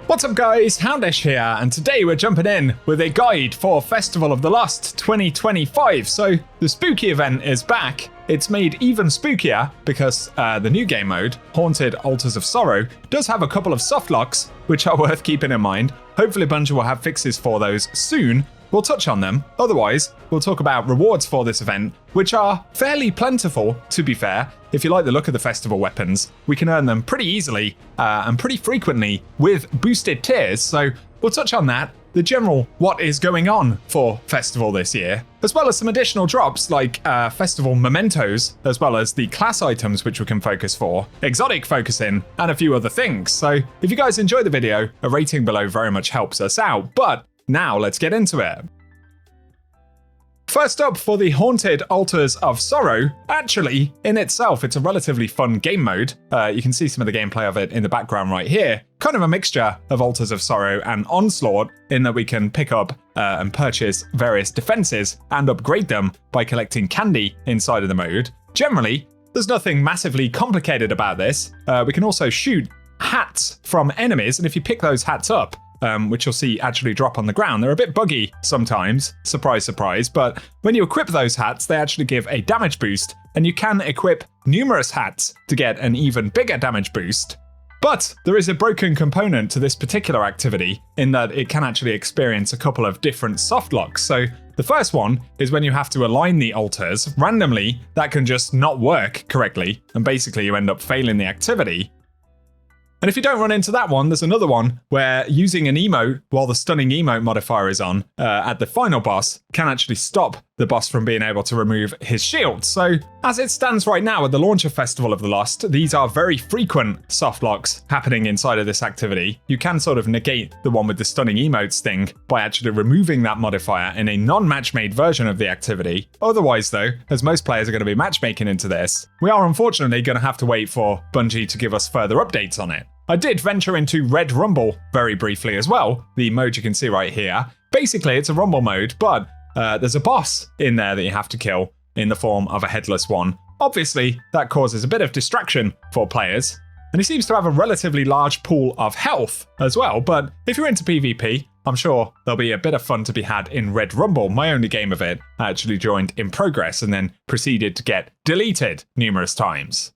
What's up guys, Houndish here, and today we're jumping in with a guide for Festival of the Lost 2025. So the spooky event is back. It's made even spookier because the new game mode, Haunted Altars of Sorrow, does have a couple of soft locks, which are worth keeping in mind. Hopefully Bungie will have fixes for those soon. We'll touch on them. Otherwise, we'll talk about rewards for this event, which are fairly plentiful, to be fair. If you like the look of the festival weapons, we can earn them pretty easily and pretty frequently with boosted tiers. So we'll touch on that, the general what is going on for festival this year, as well as some additional drops like festival mementos, as well as the class items which we can focus for, exotic focusing, and a few other things. So if you guys enjoy the video, a rating below very much helps us out. But now let's get into it. First up, for the Haunted Altars of Sorrow, actually, in itself, it's a relatively fun game mode. You can see some of the gameplay of it in the background right here. Kind of a mixture of Altars of Sorrow and Onslaught, in that we can pick up and purchase various defenses and upgrade them by collecting candy inside of the mode. Generally, there's nothing massively complicated about this. We can also shoot hats from enemies, and if you pick those hats up, which you'll see actually drop on the ground. They're a bit buggy sometimes, surprise, surprise, but when you equip those hats, they actually give a damage boost, and you can equip numerous hats to get an even bigger damage boost. But there is a broken component to this particular activity in that it can actually experience a couple of different soft locks. So the first one is when you have to align the altars. Randomly, that can just not work correctly, and basically you end up failing the activity. And if you don't run into that one, there's another one where using an emote while the stunning emote modifier is on at the final boss can actually stop the boss from being able to remove his shield. So as it stands right now at the launch of Festival of the Lost, these are very frequent soft locks happening inside of this activity. You can sort of negate the one with the stunning emotes thing by actually removing that modifier in a non-match-made version of the activity. Otherwise though, as most players are going to be matchmaking into this, we are unfortunately going to have to wait for Bungie to give us further updates on it. I did venture into Red Rumble very briefly as well, the mode you can see right here. Basically, it's a Rumble mode, but there's a boss in there that you have to kill in the form of a headless one. Obviously, that causes a bit of distraction for players, and he seems to have a relatively large pool of health as well, but if you're into PvP, I'm sure there'll be a bit of fun to be had in Red Rumble. My only game of it I actually joined in progress and then proceeded to get deleted numerous times.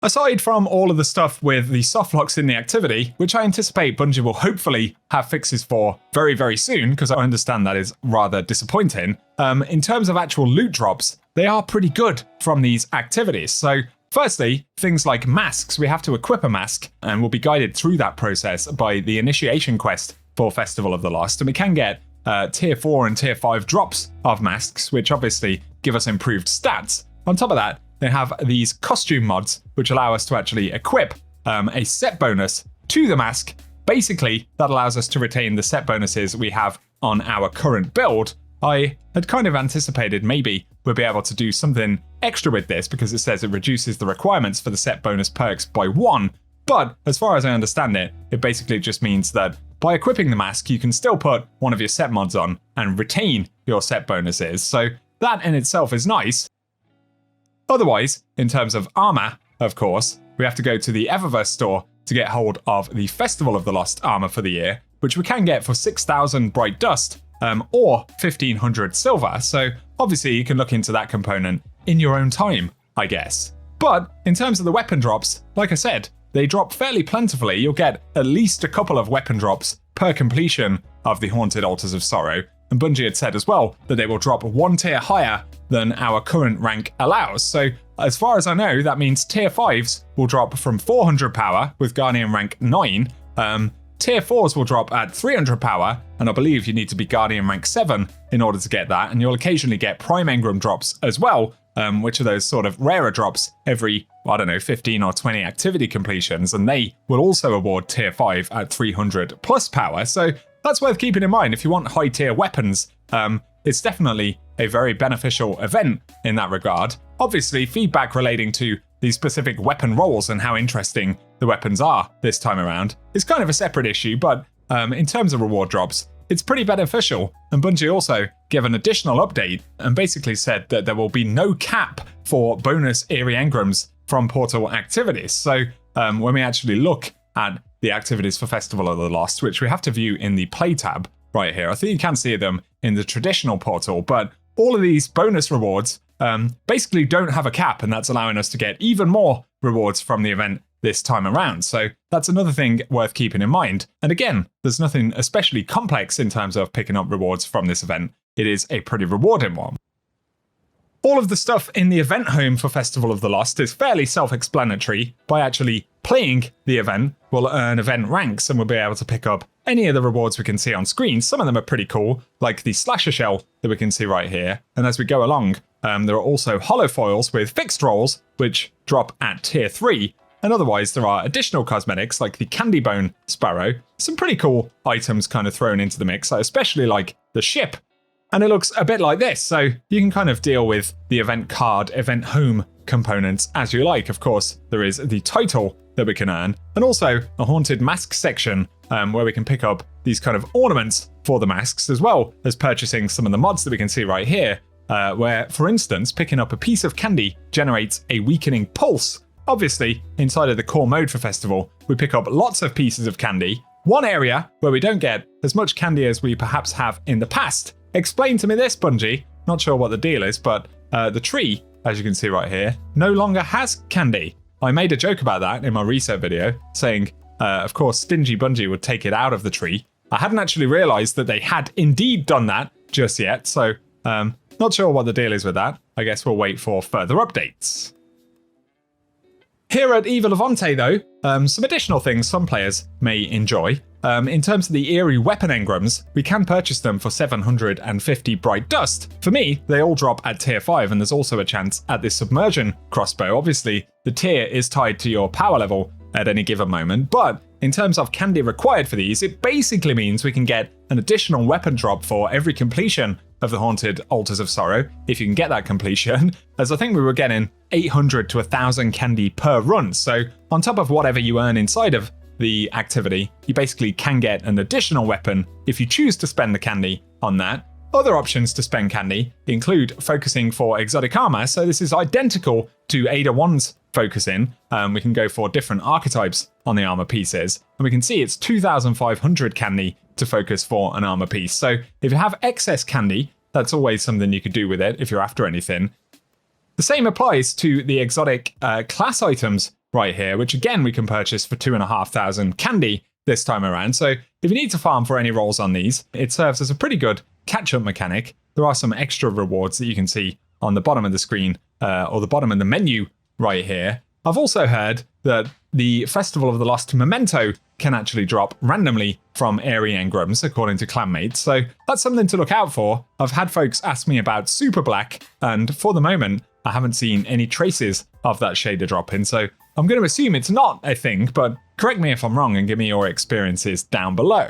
Aside from all of the stuff with the softlocks in the activity, which I anticipate Bungie will hopefully have fixes for very, very soon, because I understand that is rather disappointing, in terms of actual loot drops, they are pretty good from these activities. So firstly, things like masks, we have to equip a mask, and we'll be guided through that process by the initiation quest for Festival of the Lost, and we can get tier 4 and tier 5 drops of masks, which obviously give us improved stats. On top of that, they have these costume mods, which allow us to actually equip a set bonus to the mask. Basically, that allows us to retain the set bonuses we have on our current build. I had kind of anticipated maybe we'll be able to do something extra with this because it says it reduces the requirements for the set bonus perks by 1. But as far as I understand it, it basically just means that by equipping the mask, you can still put one of your set mods on and retain your set bonuses. So that in itself is nice. Otherwise, in terms of armor, of course, we have to go to the Eververse store to get hold of the Festival of the Lost armor for the year, which we can get for 6,000 bright dust or 1,500 silver. So obviously you can look into that component in your own time, I guess. But in terms of the weapon drops, like I said, they drop fairly plentifully. You'll get at least a couple of weapon drops per completion of the Haunted Altars of Sorrow. And Bungie had said as well that they will drop 1 tier higher than our current rank allows. So as far as I know, that means tier 5s will drop from 400 power with Guardian rank 9. Tier 4s will drop at 300 power, and I believe you need to be Guardian rank 7 in order to get that. And you'll occasionally get Prime Engram drops as well, which are those sort of rarer drops every, 15 or 20 activity completions. And they will also award tier 5 at 300 plus power. So that's worth keeping in mind if you want high tier weapons. It's definitely a very beneficial event in that regard. Obviously, feedback relating to the specific weapon roles and how interesting the weapons are this time around is kind of a separate issue, but in terms of reward drops, it's pretty beneficial. And Bungie also gave an additional update and basically said that there will be no cap for bonus Eerie Engrams from portal activities. So when we actually look at the activities for Festival of the Lost, which we have to view in the Play tab right here. I think you can see them in the traditional portal, but all of these bonus rewards basically don't have a cap, and that's allowing us to get even more rewards from the event this time around. So that's another thing worth keeping in mind. And again, there's nothing especially complex in terms of picking up rewards from this event. It is a pretty rewarding one. All of the stuff in the event home for Festival of the Lost is fairly self-explanatory. By actually playing the event, we'll earn event ranks and we'll be able to pick up any of the rewards we can see on screen. Some of them are pretty cool, like the slasher shell that we can see right here. And as we go along, there are also holofoils with fixed rolls, which drop at tier 3. And otherwise, there are additional cosmetics like the candy bone sparrow. Some pretty cool items kind of thrown into the mix, especially like the ship. And it looks a bit like this, so you can kind of deal with the event card, event home components as you like. Of course, there is the title that we can earn, and also a haunted mask section where we can pick up these kind of ornaments for the masks, as well as purchasing some of the mods that we can see right here, where, for instance, picking up a piece of candy generates a weakening pulse. Obviously, inside of the core mode for Festival, we pick up lots of pieces of candy. One area where we don't get as much candy as we perhaps have in the past. Explain to me this, Bungie. Not sure what the deal is, but the tree, as you can see right here, no longer has candy. I made a joke about that in my reset video, saying, of course, stingy Bungie would take it out of the tree. I hadn't actually realized that they had indeed done that just yet, so not sure what the deal is with that. I guess we'll wait for further updates. Here at Eva Levante, though, some additional things some players may enjoy. In terms of the eerie weapon engrams, we can purchase them for 750 bright dust. For me, they all drop at tier 5, and there's also a chance at this submersion crossbow. Obviously, the tier is tied to your power level at any given moment, but in terms of candy required for these, it basically means we can get an additional weapon drop for every completion of the Haunted Altars of Sorrow, if you can get that completion, as I think we were getting 800 to 1,000 candy per run. So on top of whatever you earn inside of the activity, you basically can get an additional weapon if you choose to spend the candy on that. Other options to spend candy include focusing for exotic armor, so this is identical to Ada 1's focusing. We can go for different archetypes on the armor pieces, and we can see it's 2,500 candy to focus for an armor piece. So if you have excess candy, that's always something you could do with it if you're after anything. The same applies to the exotic class items right here, which again we can purchase for 2,500 candy this time around. So if you need to farm for any rolls on these, it serves as a pretty good catch-up mechanic. There are some extra rewards that you can see on the bottom of the screen or the bottom of the menu right here. I've also heard that the Festival of the Lost memento can actually drop randomly from airy engrams, according to clanmates, so that's something to look out for. I've had folks ask me about Super Black, and for the moment, I haven't seen any traces of that shader dropping, so I'm going to assume it's not a thing, but correct me if I'm wrong and give me your experiences down below.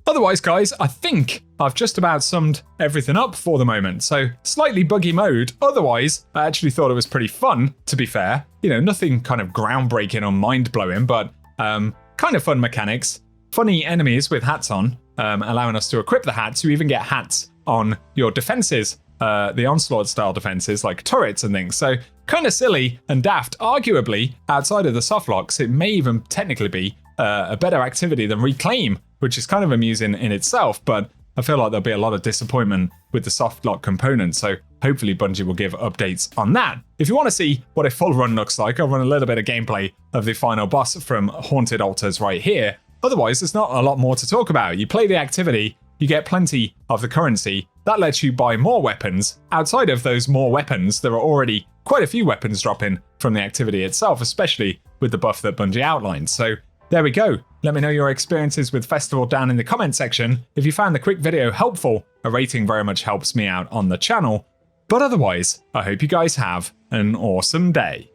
Otherwise, guys, I think I've just about summed everything up for the moment. So slightly buggy mode. Otherwise, I actually thought it was pretty fun, to be fair. You know, nothing kind of groundbreaking or mind-blowing, but kind of fun mechanics. Funny enemies with hats on, allowing us to equip the hats. You even get hats on your defenses, the Onslaught-style defenses, like turrets and things. So kind of silly and daft. Arguably, outside of the softlocks, it may even technically be a better activity than Reclaim, which is kind of amusing in itself, but I feel like there'll be a lot of disappointment with the softlock component, so hopefully Bungie will give updates on that. If you want to see what a full run looks like, I'll run a little bit of gameplay of the final boss from Haunted Altars right here. Otherwise, there's not a lot more to talk about. You play the activity, you get plenty of the currency, that lets you buy more weapons. Outside of those more weapons, there are already quite a few weapons dropping from the activity itself, especially with the buff that Bungie outlined. So there we go. Let me know your experiences with Festival down in the comment section. If you found the quick video helpful, a rating very much helps me out on the channel. But otherwise, I hope you guys have an awesome day.